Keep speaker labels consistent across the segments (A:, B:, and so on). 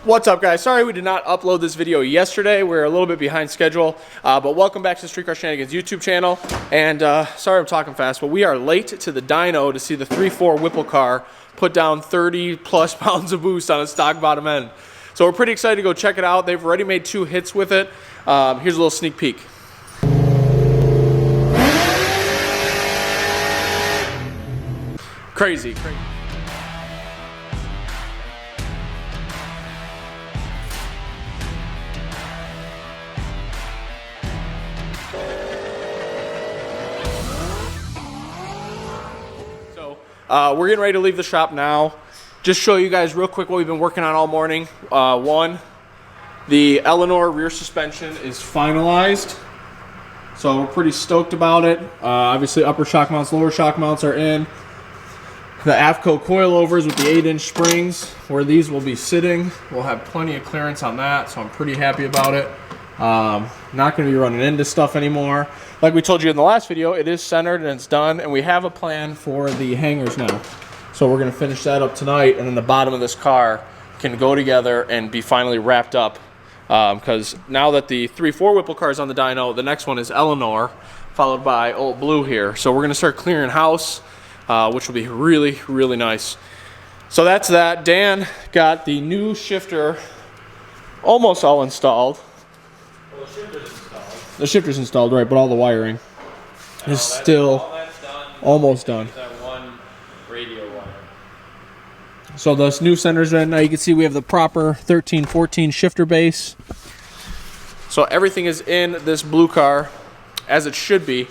A: What's up, guys? Sorry we did not upload this video yesterday. We're a little bit behind schedule, but welcome back to the Streetcar Shenanigans YouTube channel. And sorry I'm talking fast, but we are late to the dyno to see the 3.4 Whipple car put down 30 plus pounds of boost on a stock bottom end. So we're pretty excited to go check it out. They've already made 2 hits with it. Here's a little sneak peek. Crazy. We're getting ready to leave the shop now. Just show you guys real quick what we've been working on all morning. One, the Eleanor rear suspension is finalized. So we're pretty stoked about it. Obviously upper shock mounts, lower shock mounts are in. The AFCO coilovers with the 8-inch springs, where these will be sitting. We'll have plenty of clearance on that, so I'm pretty happy about it. Not going to be running into stuff anymore. Like we told you in the last video, it is centered and it's done, and we have a plan for the hangers now. So we're going to finish that up tonight, and then the bottom of this car can go together and be finally wrapped up. Because now that the 3.4 Whipple car is on the dyno, the next one is Eleanor, followed by Old Blue here. So we're going to start clearing house, which will be really, really nice. So that's that. Dan got the new shifter almost all installed.
B: Well, the shifter's installed.
A: The shifter's installed, right, but all the wiring is still almost done.
B: That one radio wire.
A: So those new centers right now, you can see we have the proper 13-14 shifter base. So everything is in this blue car as it should be,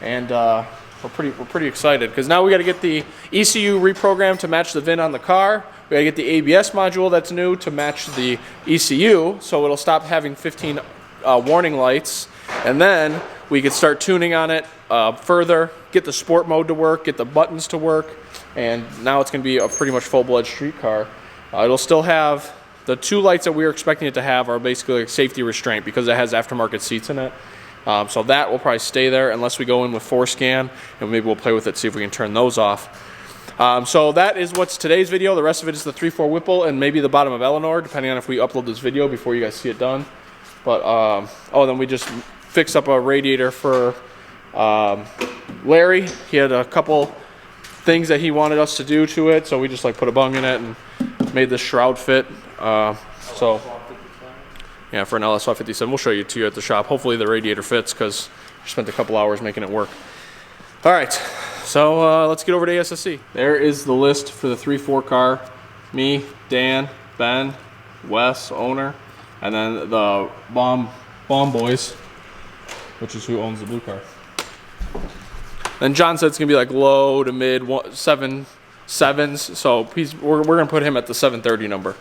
A: and we're pretty excited because now we got to get the ECU reprogrammed to match the VIN on the car. We got to get the ABS module that's new to match the ECU, so it'll stop having 15 warning lights, and then we could start tuning on it further, get the sport mode to work, get the buttons to work, and now it's going to be a pretty much full-blood street car. It'll still have the 2 lights that we were expecting it to have are basically like safety restraint because it has aftermarket seats in it. So that will probably stay there unless we go in with 4Scan, and maybe we'll play with it, see if we can turn those off. So that is what's today's video. The rest of it is the 3.4 Whipple and maybe the bottom of Eleanor, depending on if we upload this video before you guys see it done. But, oh, then we just fixed up a radiator for Larry. He had a couple things that he wanted us to do to it, so we just like put a bung in it and made this shroud fit. So, yeah, for an LS 57, we'll show you to you at the shop. Hopefully the radiator fits because we spent a couple hours making it work. All right, so let's get over to ASSC. There is the list for the 3.4 car. Me, Dan, Ben, Wes, owner, and then the Bomb Boys, which is who owns the blue car. And John said it's gonna be like low to mid 7.7s, so we're gonna put him at the 730 number.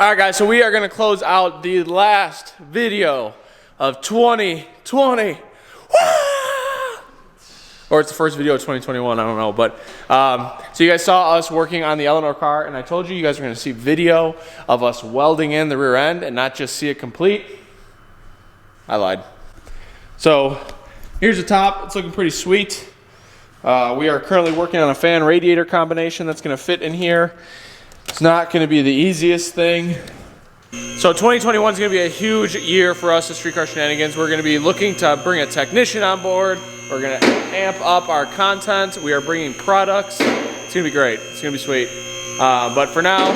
A: All right, guys, so we are going to close out the last video of 2020. Or it's the first video of 2021, I don't know. But so you guys saw us working on the Eleanor car, and I told you you guys are going to see video of us welding in the rear end and not just see it complete. I lied. So here's the top. It's looking pretty sweet. We are currently working on a fan radiator combination that's going to fit in here. It's not going to be the easiest thing So 2021 is going to be a huge year for us at Streetcar Shenanigans. We're going to be looking to bring a technician on board. We're going to amp up our content. We are bringing products. It's going to be great. It's going to be sweet. But for now,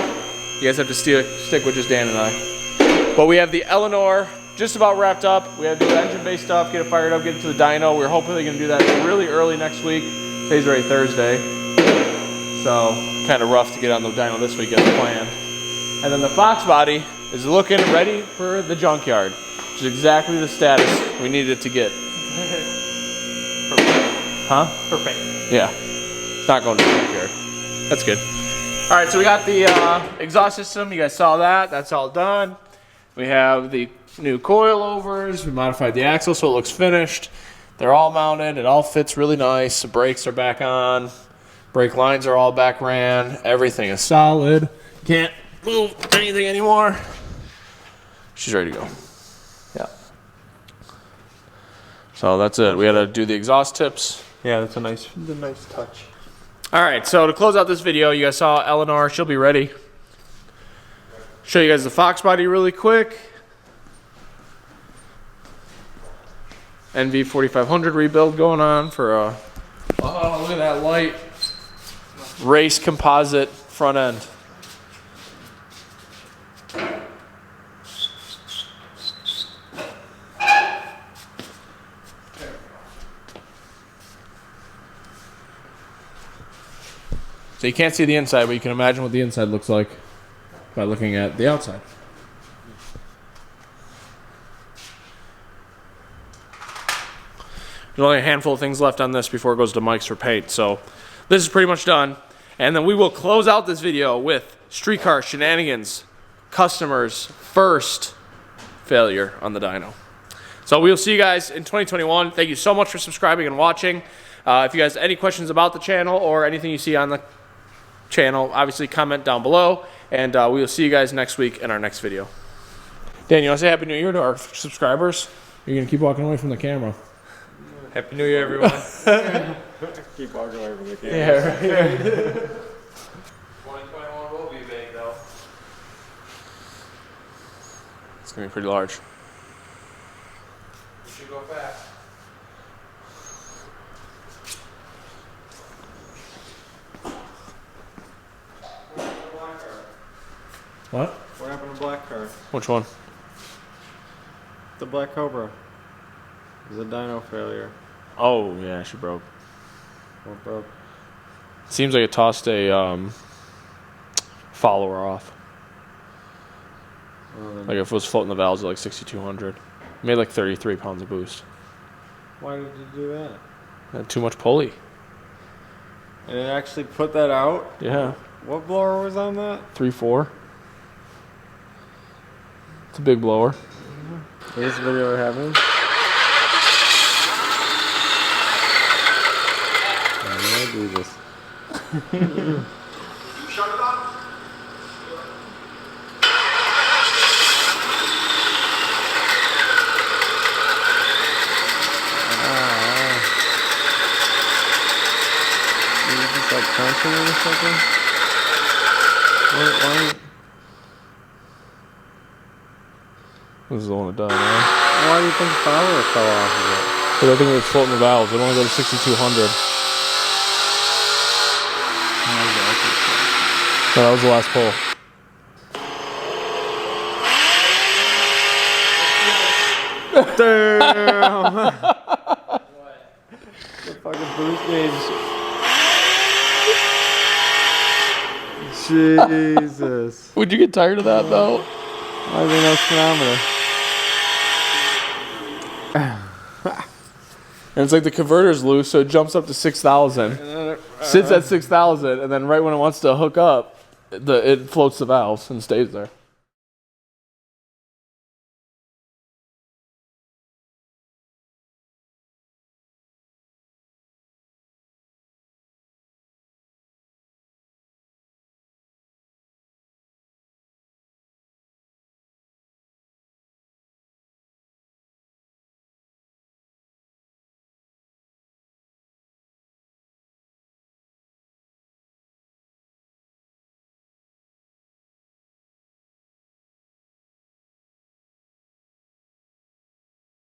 A: you guys have to stick with just Dan and I. But we have the Eleanor just about wrapped up. We have the engine-based stuff, get it fired up, get it to the dyno. We're hopefully going to do that really early next week. Today's already Thursday. So kind of rough to get on the dyno this week as planned. And then the Fox body is looking ready for the junkyard, which is exactly the status we needed to get.
B: Perfect.
A: Huh?
B: Perfect.
A: Yeah. It's not going to the junkyard. That's good. All right, so we got the exhaust system. You guys saw that. That's all done. We have the new coilovers. We modified the axle so it looks finished. They're all mounted. It all fits really nice. The brakes are back on. Brake lines are all back ran. Everything is solid. Can't move anything anymore. She's ready to go. Yeah. So that's it. We had to do the exhaust tips.
B: Yeah, that's a nice touch.
A: All right, so to close out this video, you guys saw Eleanor. She'll be ready. Show you guys the Fox body really quick. NV 4500 rebuild going on for a, oh, look at that light. Race composite front end. So you can't see the inside, but you can imagine what the inside looks like by looking at the outside. There's only a handful of things left on this before it goes to Mike's for paint. So this is pretty much done. And then we will close out this video with Streetcar Shenanigans customers' first failure on the dyno. So we'll see you guys in 2021. Thank you so much for subscribing and watching. If you guys have any questions about the channel or anything you see on the channel, obviously comment down below. And we will see you guys next week in our next video. Dan, you want to say Happy New Year to our subscribers? You're going to keep walking away from the camera.
B: Happy New Year, everyone. Keep walking away from the camera.
A: Yeah, right.
B: 2021 will be big, though.
A: It's going to be pretty large.
B: We should go fast.
A: What?
B: What happened to Black Car?
A: Which one?
B: The Black Cobra. It was a dyno failure.
A: Oh, yeah, she broke.
B: What broke?
A: Seems like it tossed a follower off. Like if it was floating the valves at like 6,200. Made like 33 pounds of boost.
B: Why did you do that?
A: Had too much pulley.
B: And it actually put that out?
A: Yeah.
B: What blower was on that?
A: 3.4. It's a big blower.
B: Is this video happening? I do this.
C: Shut it up.
B: Is it just like crunching or something? Why?
A: This is the one that died, right?
B: Why do you think the power fell off of it?
A: Because I think it was floating the valves. It only goes to 6,200. So that was the last pull.
B: Damn! The fucking boost gauge. Jesus.
A: Would you get tired of that though?
B: Why is there no speedometer?
A: And it's like the converter's loose, so it jumps up to 6,000. Sits at 6,000, and then right when it wants to hook up, it floats the valves and stays there.